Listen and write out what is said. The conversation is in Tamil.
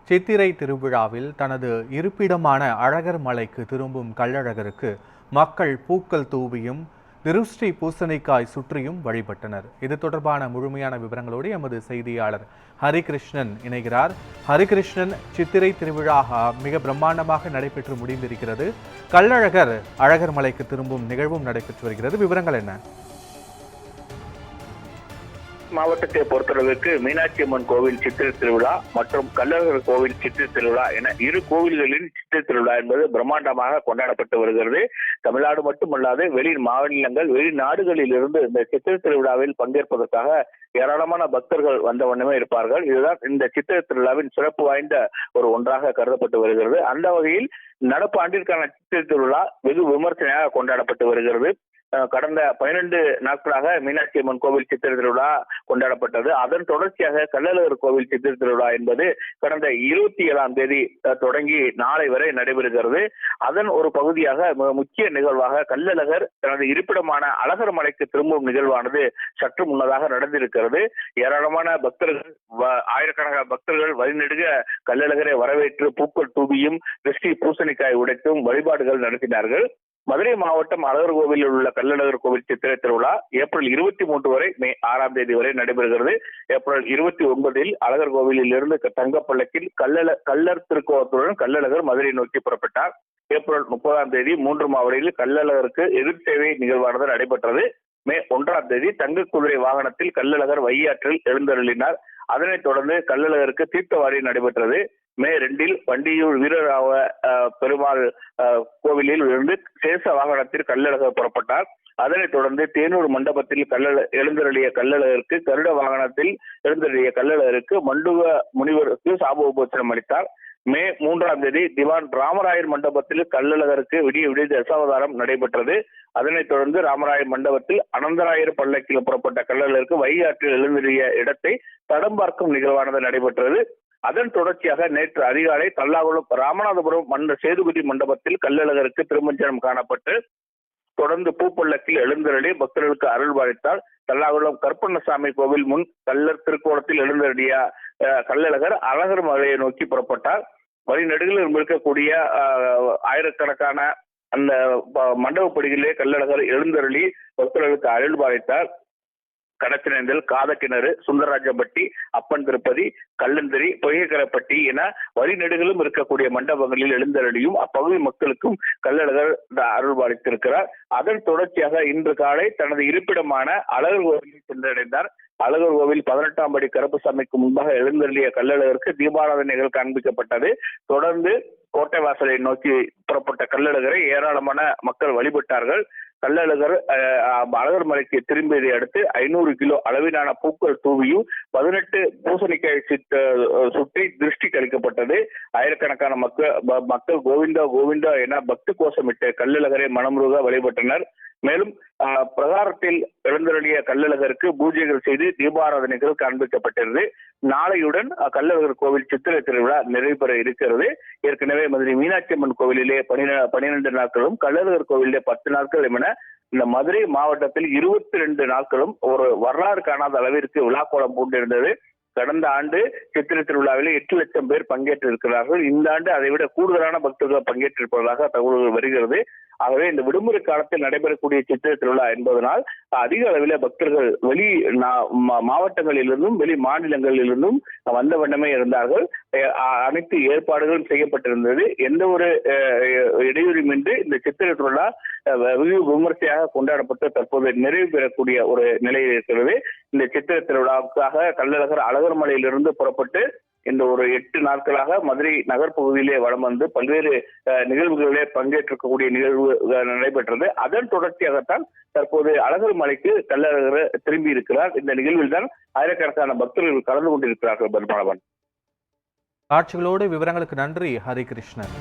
சித்திரை திருவிழாவில் தனது இருப்பிடமான அழகர் மலைக்கு திரும்பும் கள்ளழகருக்கு மக்கள் பூக்கள் தூவியும் திருஷ்டி பூசணிக்காய் சுற்றியும் வழிபட்டனர். இது தொடர்பான முழுமையான விவரங்களோடு எமது செய்தியாளர் ஹரிகிருஷ்ணன் இணைகிறார். ஹரிகிருஷ்ணன், சித்திரை திருவிழா மிக பிரம்மாண்டமாக நடைபெற்று முடிந்திருக்கிறது. கள்ளழகர் அழகர் மலைக்கு திரும்பும் நிகழ்வும் நடைபெற்று வருகிறது. விவரங்கள் என்ன? மாவட்டத்தை பொறுத்தளவுக்கு மீனாட்சி அம்மன் கோவில் சித்திரை திருவிழா மற்றும் கள்ளழகர் கோவில் சித்திரை திருவிழா என இரு கோவில்களின் சித்திரை திருவிழா என்பது பிரம்மாண்டமாக கொண்டாடப்பட்டு வருகிறது. தமிழ்நாடு மட்டுமல்லாது வெளி மாநிலங்கள் வெளிநாடுகளில் இருந்து இந்த சித்திரை திருவிழாவில் பங்கேற்பதற்காக ஏராளமான பக்தர்கள் வந்த வண்ணமே இருப்பார்கள். இதுதான் இந்த சித்திரை திருவிழாவின் சிறப்பு வாய்ந்த ஒரு ஒன்றாக கருதப்பட்டு வருகிறது. அந்த வகையில் நடப்பு ஆண்டிற்கான சித்திரை திருவிழா வெகு விமர்சனையாக கொண்டாடப்பட்டு வருகிறது. கடந்த 12 நாட்களாக மீனாட்சி அம்மன் கோவில் சித்திரை திருவிழா கொண்டாடப்பட்டது. அதன் தொடர்ச்சியாக கள்ளழகர் கோவில் சித்திரை திருவிழா என்பது கடந்த 27ஆம் தேதி தொடங்கி நாளை வரை நடைபெறுகிறது. அதன் ஒரு பகுதியாக முக்கிய நிகழ்வாக கள்ளழகர் தனது இருப்பிடமான அழகர் மலைக்கு திரும்பும் நிகழ்வானது சற்று முன்னதாக நடந்திருக்கிறது. ஏராளமான பக்தர்கள், ஆயிரக்கணக்கான பக்தர்கள் வழிநெடுக கள்ளழகரை வரவேற்று பூக்கள் தூவியும் திருஷ்டி பூசணிக்காய் உடைத்தும் வழிபாடுகள் நடத்தினார்கள். மதுரை மாவட்டம் அழகர் கோவிலில் உள்ள கள்ளழகர் கோவில் சித்திரை திருவிழா ஏப்ரல் 23 வரை மே 6ஆம் தேதி வரை நடைபெறுகிறது. ஏப்ரல் 29இல் அழகர் கோவிலில் இருந்து தங்கப்பள்ளக்கில் கள்ளர் திருக்கோலத்துடன் கள்ளழகர் மதுரை நோக்கி புறப்பட்டார். ஏப்ரல் 30ஆம் தேதி 3 மாவடியில் கள்ளழகருக்கு எதிர் சேவை நிகழ்வானது நடைபெற்றது. மே 1ஆம் தேதி தங்க குதிரை வாகனத்தில் கள்ளழகர் வையாற்றில் எழுந்தருளினார். அதனைத் தொடர்ந்து கள்ளழகருக்கு தீர்த்தவாரி நடைபெற்றது. மே 2இல் வண்டியூர் வீரராவ பெருமாள் கோவிலில் இருந்து சேஷ வாகனத்தில் கள்ளழகர் புறப்பட்டார். அதனைத் தொடர்ந்து தேனூர் மண்டபத்தில் எழுந்தருளிய கள்ளழகருக்கு கருட வாகனத்தில் எழுந்தருளிய கள்ளழகருக்கு மண்டுவ முனிவருக்கு சாப உபோசனம் அளித்தார். மே 3ஆம் தேதி திவான் ராமராயர் மண்டபத்தில் கள்ளழகருக்கு விடிய தசாவதாரம் நடைபெற்றது. அதனைத் தொடர்ந்து ராமராயர் மண்டபத்தில் அனந்தராயர் பல்லக்கில் புறப்பட்ட கள்ளழகருக்கு வையாற்றில் எழுந்தருளிய இடத்தை தடம் பார்க்கும் நிகழ்வானது நடைபெற்றது. அதன் தொடர்ச்சியாக நேற்று அதிகாலை தல்லாகுளம் ராமநாதபுரம் மன்னர் சேதுபதி மண்டபத்தில் கள்ளழகருக்கு திருமஞ்சனம் காணப்பட்டு தொடர்ந்து பூப்பள்ளக்கில் எழுந்தருளி பக்தர்களுக்கு அருள் பாலித்தார். தல்லாகுளம் கருப்பண்ணசாமி கோவில் முன் கள்ளர் திருக்கோலத்தில் எழுந்தருளிய கள்ளழகர் அழகர் மலையை நோக்கி புறப்பட்டார். வழிநெடுகிலும் இருக்கக்கூடிய ஆயிரக்கணக்கான அந்த மண்டபப்படிகளிலே கள்ளழகர் எழுந்தருளி பக்தர்களுக்கு அருள் பாலித்தார். கடத்தினேந்தல், காதக்கிணறு, சுந்தரராஜப்பட்டி, அப்பன் திருப்பதி, கல்லந்திரி, பொய்கைக்கரைப்பட்டி என வழிநெடுகளும் இருக்கக்கூடிய மண்டபங்களில் எழுந்தருளியும் அப்பகுதி மக்களுக்கும் கள்ளழகர் அருள் பாலித்திருக்கிறார். அதன் தொடர்ச்சியாக இன்று காலை தனது இருப்பிடமான அழகர் கோவிலில் சென்றடைந்தார். அழகர் கோவில் 18ஆம் படி கருப்பசாமிக்கு முன்பாக எழுந்தருளிய கள்ளழகருக்கு தீபாராதனைகள் காண்பிக்கப்பட்டது. தொடர்ந்து கோட்டை வாசலை நோக்கி புறப்பட்ட கள்ளழகரை ஏராளமான மக்கள் வழிபட்டார்கள். கள்ளழகர் அழகர் மலைக்கு திரும்பியதை அடுத்து 500 கிலோ அளவிலான பூக்கள் தூவியும் 18 பூசணிக்காய் சுற்றி திருஷ்டி கழிக்கப்பட்டது. ஆயிரக்கணக்கான மக்கள் கோவிந்தா கோவிந்தா என பக்தி கோஷமிட்டு கள்ளழகரை மனமுருக வழிபட்டனர். மேலும் பிரகாரத்தில் எழுந்தருளிய கள்ளழகருக்கு பூஜைகள் செய்து தீபாராதனைகள் காண்பிக்கப்பட்டிருந்தது. நாளையுடன் கள்ளழகர் கோவில் சித்திரை திருவிழா நிறைவு பெற இருக்கிறது. ஏற்கனவே மதுரை மீனாட்சி அம்மன் கோவிலிலே 12 நாட்களும் கள்ளழகர் கோவிலே 10 நாட்கள் என இந்த மதுரை மாவட்டத்தில் 22 நாட்களும் ஒரு வரலாறு காணாத அளவிற்கு விழாக்கோலம் பூண்டிருந்தது. கடந்த ஆண்டு சித்திரை திருவிழாவில் 8 லட்சம் பேர் பங்கேற்றிருக்கிறார்கள். இந்த ஆண்டு அதைவிட கூடுதலான பக்தர்கள் பங்கேற்றிருப்பதாக தகவல்கள் வருகிறது. ஆகவே இந்த விடுமுறை காலத்தில் நடைபெறக்கூடிய சித்திரை திருவிழா என்பதனால் அதிக அளவில் பக்தர்கள் வெளி மாவட்டங்களிலிருந்தும் வெளி மாநிலங்களிலிருந்தும் வந்த வண்ணமே இருந்தார்கள். அனைத்து ஏற்பாடுகளும் செய்யப்பட்டிருந்தது. எந்த ஒரு இடையூறுமின்றி இந்த சித்திரை திருவிழா வெகு விமர்சையாக கொண்டாடப்பட்டு தற்போது நிறைவு பெறக்கூடிய ஒரு நிலையில் இருக்கிறது. இந்த சித்திரை திருவிழாவுக்காக கள்ளழகர் அழகர் மலையிலிருந்து புறப்பட்டு இந்த ஒரு 8 நாட்களாக மதுரை நகர் பகுதியிலே வலம் வந்து பல்வேறு நிகழ்வுகளிலே பங்கேற்கக்கூடிய நிகழ்வு நடைபெற்றது. அதன் தொடர்ச்சியாகத்தான் தற்போது அழகர் மலைக்கு கள்ளழகர் திரும்பி இருக்கிறார். இந்த நிகழ்வில் தான் ஆயிரக்கணக்கான பக்தர்கள் கலந்து கொண்டிருக்கிறார்கள். பெருமாளவன் காட்சிகளோடு விவரங்களுக்கு நன்றி ஹரிகிருஷ்ணன்.